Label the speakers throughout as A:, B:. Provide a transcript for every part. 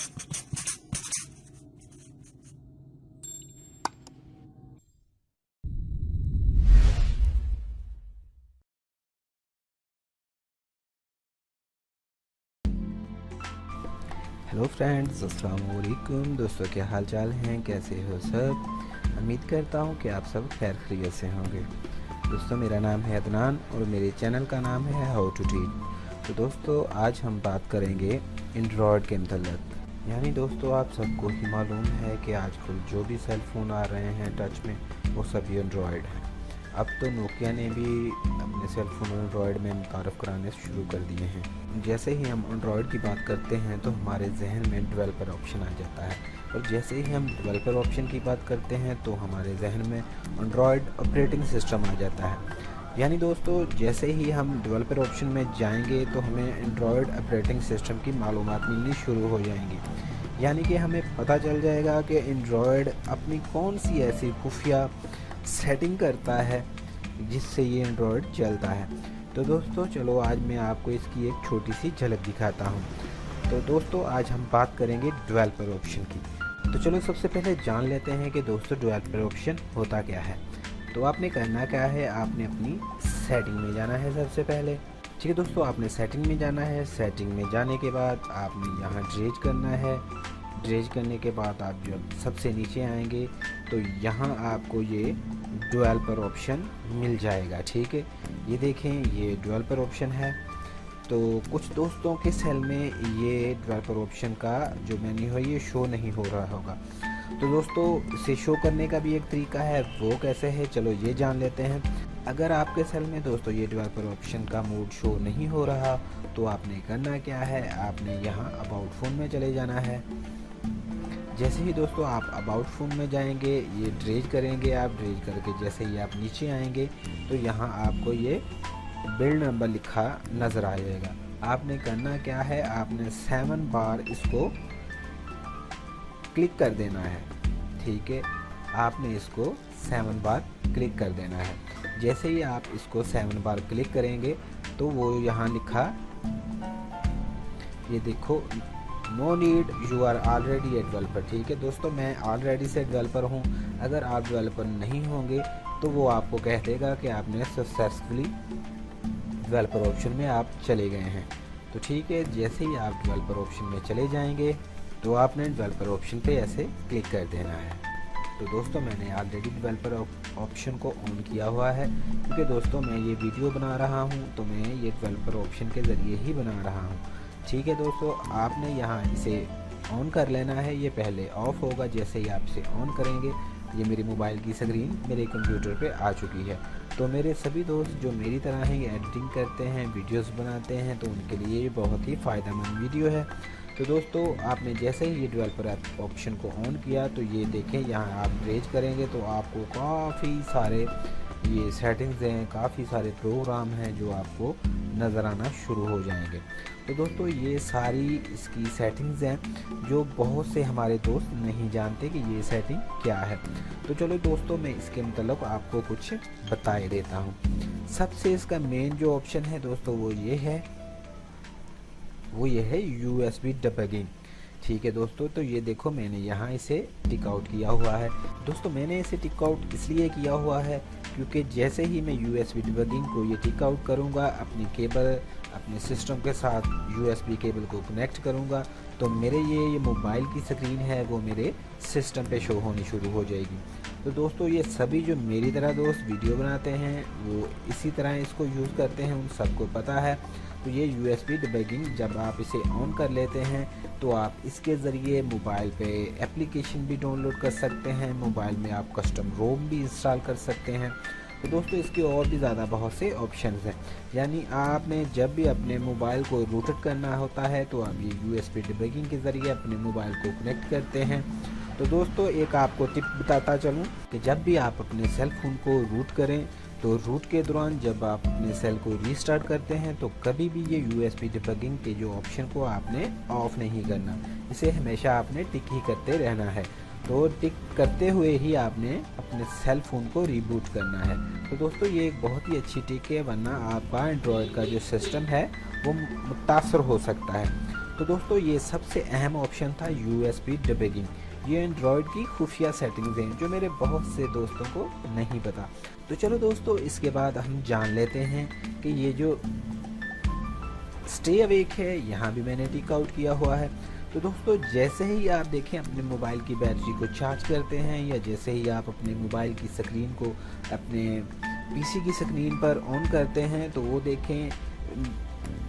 A: Hello friends, अस्सलाम वालेकुम। दोस्तों, क्या हाल चाल हैं, कैसे हो सब? उम्मीद करता हूं कि आप सब खैर खैरियत से होंगे। दोस्तों, मेरा नाम है अदनान और मेरे चैनल का नाम है हाउ टू टीच। तो दोस्तों, आज हम बात करेंगे एंड्रॉयड के मतलब। यानी दोस्तों, आप सबको ही मालूम है कि आजकल जो भी सेल फ़ोन आ रहे हैं टच में, वो सभी एंड्रॉयड हैं। अब तो नोकिया ने भी अपने सेल फ़ोन एंड्रॉयड में मुतारफ़ कराने शुरू कर दिए हैं। जैसे ही हम एंड्रॉयड की बात करते हैं तो हमारे जहन में डेवलपर ऑप्शन आ जाता है, और जैसे ही हम डेवलपर ऑप्शन की बात करते हैं तो हमारे जहन में एंड्रॉयड ऑपरेटिंग सिस्टम आ जाता है। यानी दोस्तों, जैसे ही हम डेवलपर ऑप्शन में जाएंगे तो हमें एंड्रॉयड ऑपरेटिंग सिस्टम की मालूमात मिलनी शुरू हो जाएंगी। यानी कि हमें पता चल जाएगा कि एंड्रॉयड अपनी कौन सी ऐसी खुफिया सेटिंग करता है जिससे ये एंड्रॉयड चलता है। तो दोस्तों, चलो आज मैं आपको इसकी एक छोटी सी झलक दिखाता हूँ। तो दोस्तों, आज हम बात करेंगे डेवलपर ऑप्शन की। तो चलो सबसे पहले जान लेते हैं कि दोस्तों डेवलपर ऑप्शन होता क्या है। तो आपने करना क्या है, आपने अपनी सेटिंग में जाना है सबसे पहले। ठीक है दोस्तों, आपने सेटिंग में जाना है। सेटिंग में जाने के बाद आपने यहाँ ड्रेज करना है। ड्रेज करने के बाद आप जब सबसे नीचे आएंगे तो यहाँ आपको ये डेवलपर ऑप्शन मिल जाएगा। ठीक है, ये देखें, ये डेवलपर ऑप्शन है। तो कुछ दोस्तों के सेल में ये डेवलपर ऑप्शन का जो मेन्यू है ये शो नहीं हो रहा होगा। तो दोस्तों, इसे शो करने का भी एक तरीका है, वो कैसे है चलो ये जान लेते हैं। अगर आपके सेल में दोस्तों ये डेवलपर ऑप्शन का मोड शो नहीं हो रहा तो आपने करना क्या है, आपने यहाँ अबाउट फ़ोन में चले जाना है। जैसे ही दोस्तों आप अबाउट फ़ोन में जाएंगे, ये ड्रेज करेंगे। आप ड्रेज करके जैसे ही आप नीचे आएंगे तो यहाँ आपको ये बिल्ड नंबर लिखा नज़र आ जाएगा। आपने करना क्या है, आपने 7 बार इसको क्लिक कर देना है। ठीक है, आपने इसको 7 बार क्लिक कर देना है। जैसे ही आप इसको 7 बार क्लिक करेंगे तो वो यहाँ लिखा, ये देखो, no need, you are already a developer. ठीक है दोस्तों, मैं ऑलरेडी से डेवलपर हूँ। अगर आप डेवलपर नहीं होंगे तो वो आपको कह देगा कि आपने सक्सेसफुली डेवलपर ऑप्शन में आप चले गए हैं। तो ठीक है, जैसे ही आप डेवलपर ऑप्शन में चले जाएंगे तो आपने डेवलपर ऑप्शन पे ऐसे क्लिक कर देना है। तो दोस्तों, मैंने ऑलरेडी डेवलपर ऑप्शन को ऑन किया हुआ है, क्योंकि दोस्तों मैं ये वीडियो बना रहा हूँ तो मैं ये डेवलपर ऑप्शन के ज़रिए ही बना रहा हूँ। ठीक है दोस्तों, आपने यहाँ इसे ऑन कर लेना है। ये पहले ऑफ़ होगा, जैसे ही आप इसे ऑन करेंगे ये मेरी मोबाइल की स्क्रीन मेरे कंप्यूटर पे आ चुकी है। तो मेरे सभी दोस्त जो मेरी तरह ही एडिटिंग करते हैं, वीडियोस बनाते हैं, तो उनके लिए ये बहुत ही फ़ायदेमंद वीडियो है। तो दोस्तों, आपने जैसे ही ये डेवलपर ऑप्शन को ऑन किया तो ये देखें, यहाँ आप ड्रेज करेंगे तो आपको काफ़ी सारे ये सेटिंग्स हैं, काफ़ी सारे प्रोग्राम हैं जो आपको नज़र आना शुरू हो जाएंगे। तो दोस्तों, ये सारी इसकी सेटिंग्स हैं जो बहुत से हमारे दोस्त नहीं जानते कि ये सेटिंग क्या है। तो चलो दोस्तों, मैं इसके मतलब आपको कुछ बता देता हूँ। सबसे इसका मेन जो ऑप्शन है दोस्तों वो ये है USB डिबगिंग। ठीक है दोस्तों, तो ये देखो, मैंने यहाँ इसे टिक आउट किया हुआ है। दोस्तों, मैंने इसे टिक आउट इसलिए किया हुआ है क्योंकि जैसे ही मैं USB डिबगिंग को ये टिक आउट करूँगा, अपनी केबल अपने सिस्टम के साथ USB केबल को कनेक्ट करूँगा तो मेरे ये मोबाइल की स्क्रीन है वो मेरे सिस्टम पे शो होनी शुरू हो जाएगी। तो दोस्तों, ये सभी जो मेरी तरह दोस्त वीडियो बनाते हैं वो इसी तरह इसको यूज़ करते हैं, उन सबको पता है। तो ये USB डिबगिंग जब आप इसे ऑन कर लेते हैं तो आप इसके ज़रिए मोबाइल पे एप्लीकेशन भी डाउनलोड कर सकते हैं, मोबाइल में आप कस्टम रोम भी इंस्टॉल कर सकते हैं। तो दोस्तों, इसके और भी ज़्यादा बहुत से ऑप्शंस हैं। यानी आपने जब भी अपने मोबाइल को रूटेड करना होता है तो आप ये USB डिबगिंग के ज़रिए अपने मोबाइल को कनेक्ट करते हैं। तो दोस्तों, एक आपको टिप बताता चलूँ कि जब भी आप अपने सेल फ़ोन को रूट करें तो रूट के दौरान जब आप अपने सेल को रीस्टार्ट करते हैं तो कभी भी ये USB डिबगिंग के जो ऑप्शन को आपने ऑफ़ नहीं करना, इसे हमेशा आपने टिक ही करते रहना है। तो टिक करते हुए ही आपने अपने सेल फ़ोन को रीबूट करना है। तो दोस्तों, ये एक बहुत ही अच्छी टिक है, वरना आपका एंड्रॉयड का जो सिस्टम है वो मुतासर हो सकता है। तो दोस्तों ये सबसे अहम ऑप्शन था USB डिबगिंग। ये एंड्रॉयड की खुफिया सेटिंग्स हैं जो मेरे बहुत से दोस्तों को नहीं पता। तो चलो दोस्तों, इसके बाद हम जान लेते हैं कि ये जो स्टे अवेक है यहाँ भी मैंने टिक आउट किया हुआ है। तो दोस्तों जैसे ही आप देखें अपने मोबाइल की बैटरी को चार्ज करते हैं या जैसे ही आप अपने मोबाइल की स्क्रीन को अपने PC की स्क्रीन पर ऑन करते हैं तो वो देखें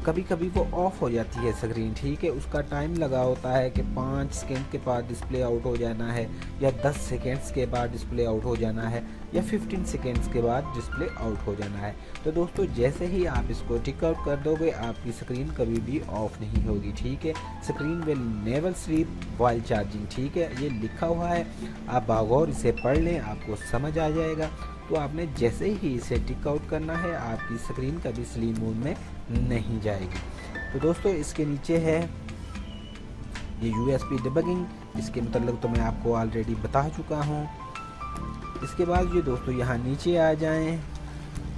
A: कभी कभी वो ऑफ हो जाती है स्क्रीन, ठीक है। उसका टाइम लगा होता है कि 5 सेकंड के बाद डिस्प्ले आउट हो जाना है या 10 सेकंड्स के बाद डिस्प्ले आउट हो जाना है या 15 सेकंड्स के बाद डिस्प्ले आउट हो जाना है। तो दोस्तों जैसे ही आप इसको टिक आउट कर दोगे आपकी स्क्रीन कभी भी ऑफ नहीं होगी, ठीक है। Screen will never sleep while charging, ठीक है, ये लिखा हुआ है। आप बागौर इसे पढ़ लें, आपको समझ आ जाएगा। तो आपने जैसे ही इसे टिक आउट करना है आपकी स्क्रीन कभी स्लीप मोड में नहीं जाएगी। तो दोस्तों इसके नीचे है ये USB डिबगिंग, इसके मतलब तो मैं आपको ऑलरेडी बता चुका हूँ। इसके बाद ये दोस्तों यहाँ नीचे आ जाएं।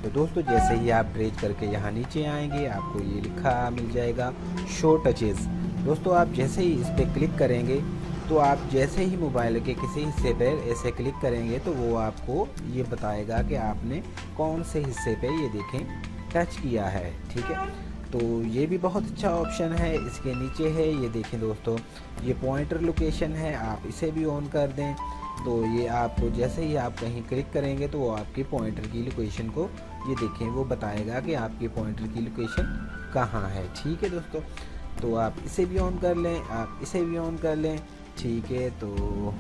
A: तो दोस्तों जैसे ही आप ड्रैग करके यहाँ नीचे आएंगे आपको ये लिखा मिल जाएगा शो टचेस। दोस्तों आप जैसे ही इस पर क्लिक करेंगे तो आप जैसे ही मोबाइल के किसी हिस्से पर ऐसे क्लिक करेंगे तो वो आपको ये बताएगा कि आपने कौन से हिस्से पे ये देखें टच किया है, ठीक है। तो ये भी बहुत अच्छा ऑप्शन है। इसके नीचे है ये देखें दोस्तों, ये पॉइंटर लोकेशन है, आप इसे भी ऑन कर दें तो ये आपको जैसे ही आप कहीं क्लिक करेंगे तो वो आपकी पॉइंटर की लोकेशन को ये देखें वो बताएगा कि आपकी पॉइंटर की लोकेशन कहाँ है, ठीक है दोस्तों। तो आप इसे भी ऑन कर लें, आप इसे भी ऑन कर लें, ठीक है। तो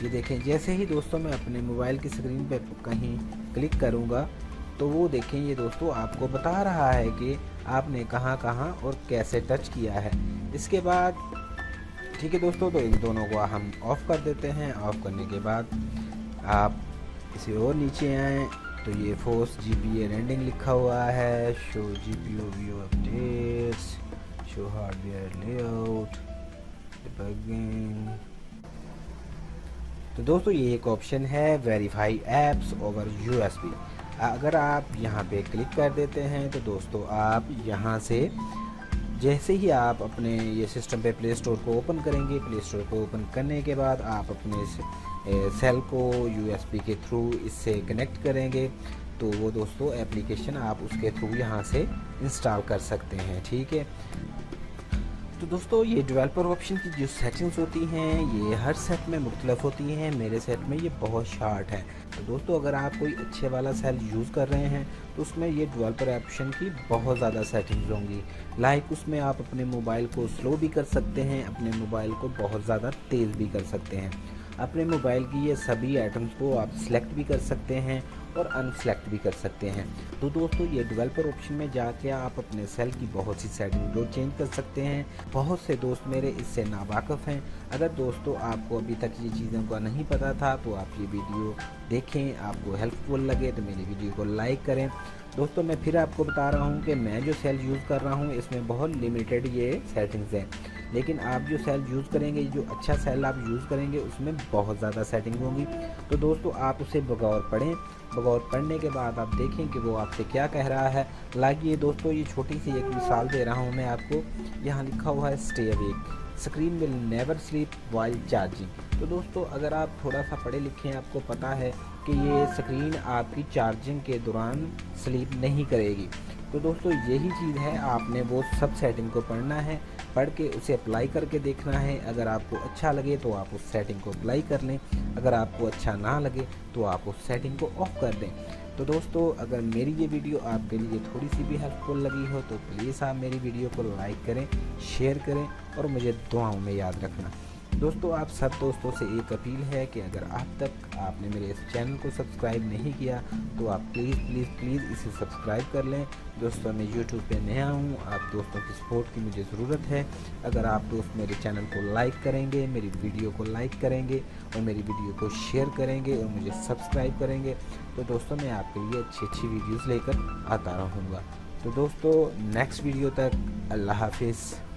A: ये देखें जैसे ही दोस्तों मैं अपने मोबाइल की स्क्रीन पे कहीं क्लिक करूँगा तो वो देखें ये दोस्तों आपको बता रहा है कि आपने कहाँ कहाँ और कैसे टच किया है। इसके बाद ठीक है दोस्तों, तो इन दोनों को हम ऑफ़ कर देते हैं। ऑफ़ करने के बाद आप इसे और नीचे आएँ तो ये फोर्स GPU रेंडिंग लिखा हुआ है, show GPU view updates, show hardware layout, debugging. तो दोस्तों ये एक ऑप्शन है वेरीफाई एप्स ओवर USB। अगर आप यहाँ पे क्लिक कर देते हैं तो दोस्तों आप यहाँ से जैसे ही आप अपने ये सिस्टम पे प्ले स्टोर को ओपन करेंगे, प्ले स्टोर को ओपन करने के बाद आप अपने सेल को USB के थ्रू इससे कनेक्ट करेंगे तो वो दोस्तों एप्लीकेशन आप उसके थ्रू यहाँ से इंस्टॉल कर सकते हैं, ठीक है। तो दोस्तों ये डेवलपर ऑप्शन की जो सेटिंग्स होती हैं ये हर सेट में मुख्तलिफ होती हैं। मेरे सेट में ये बहुत शार्ट है। तो दोस्तों अगर आप कोई अच्छे वाला सेल यूज़ कर रहे हैं तो उसमें ये डेवलपर ऑप्शन की बहुत ज़्यादा सेटिंग्स होंगी। लाइक उसमें आप अपने मोबाइल को स्लो भी कर सकते हैं, अपने मोबाइल को बहुत ज़्यादा तेज़ भी कर सकते हैं। अपने मोबाइल की ये सभी आइटम्स को आप सिलेक्ट भी कर सकते हैं और अनसेलेक्ट भी कर सकते हैं। तो दोस्तों ये डेवलपर ऑप्शन में जाके आप अपने सेल की बहुत सी सेटिंग को चेंज कर सकते हैं। बहुत से दोस्त मेरे इससे नावाकिफ़ हैं। अगर दोस्तों आपको अभी तक ये चीज़ों का नहीं पता था तो आप ये वीडियो देखें, आपको हेल्पफुल लगे तो मेरी वीडियो को लाइक करें। दोस्तों मैं फिर आपको बता रहा हूँ कि मैं जो सेल यूज़ कर रहा हूँ इसमें बहुत लिमिटेड ये सेटिंग्स हैं, लेकिन आप जो सेल यूज़ करेंगे, जो अच्छा सेल आप यूज़ करेंगे उसमें बहुत ज़्यादा सेटिंग होंगी। तो दोस्तों आप उसे बगौर पढ़ें, बगौर पढ़ने के बाद आप देखें कि वो आपसे क्या कह रहा है। लाइए दोस्तों ये छोटी सी एक मिसाल दे रहा हूँ मैं आपको। यहाँ लिखा हुआ है stay awake, screen will never sleep while charging. तो दोस्तों अगर आप थोड़ा सा पढ़े लिखे हैं आपको पता है कि ये स्क्रीन आपकी चार्जिंग के दौरान स्लीप नहीं करेगी। तो दोस्तों यही चीज़ है, आपने वो सब सेटिंग को पढ़ना है, पढ़ के उसे अप्लाई करके देखना है। अगर आपको अच्छा लगे तो आप उस सेटिंग को अप्लाई कर लें, अगर आपको अच्छा ना लगे तो आप उस सेटिंग को ऑफ कर दें। तो दोस्तों अगर मेरी ये वीडियो आपके लिए थोड़ी सी भी हेल्पफुल लगी हो तो प्लीज़ आप मेरी वीडियो को लाइक करें, शेयर करें और मुझे दुआओं में याद रखना। दोस्तों आप सब दोस्तों से एक अपील है कि अगर अब तक आपने मेरे इस चैनल को सब्सक्राइब नहीं किया तो आप प्लीज़ इसे सब्सक्राइब कर लें। दोस्तों मैं यूट्यूब पे नया हूँ, आप दोस्तों की सपोर्ट की मुझे ज़रूरत है। अगर आप दोस्त मेरे चैनल को लाइक करेंगे, मेरी वीडियो को लाइक करेंगे और मेरी वीडियो को शेयर करेंगे और मुझे सब्सक्राइब करेंगे तो दोस्तों मैं आपके लिए अच्छी वीडियोज़ लेकर आता रहूँगा। तो दोस्तों नेक्स्ट वीडियो तक अल्लाह हाफिज़।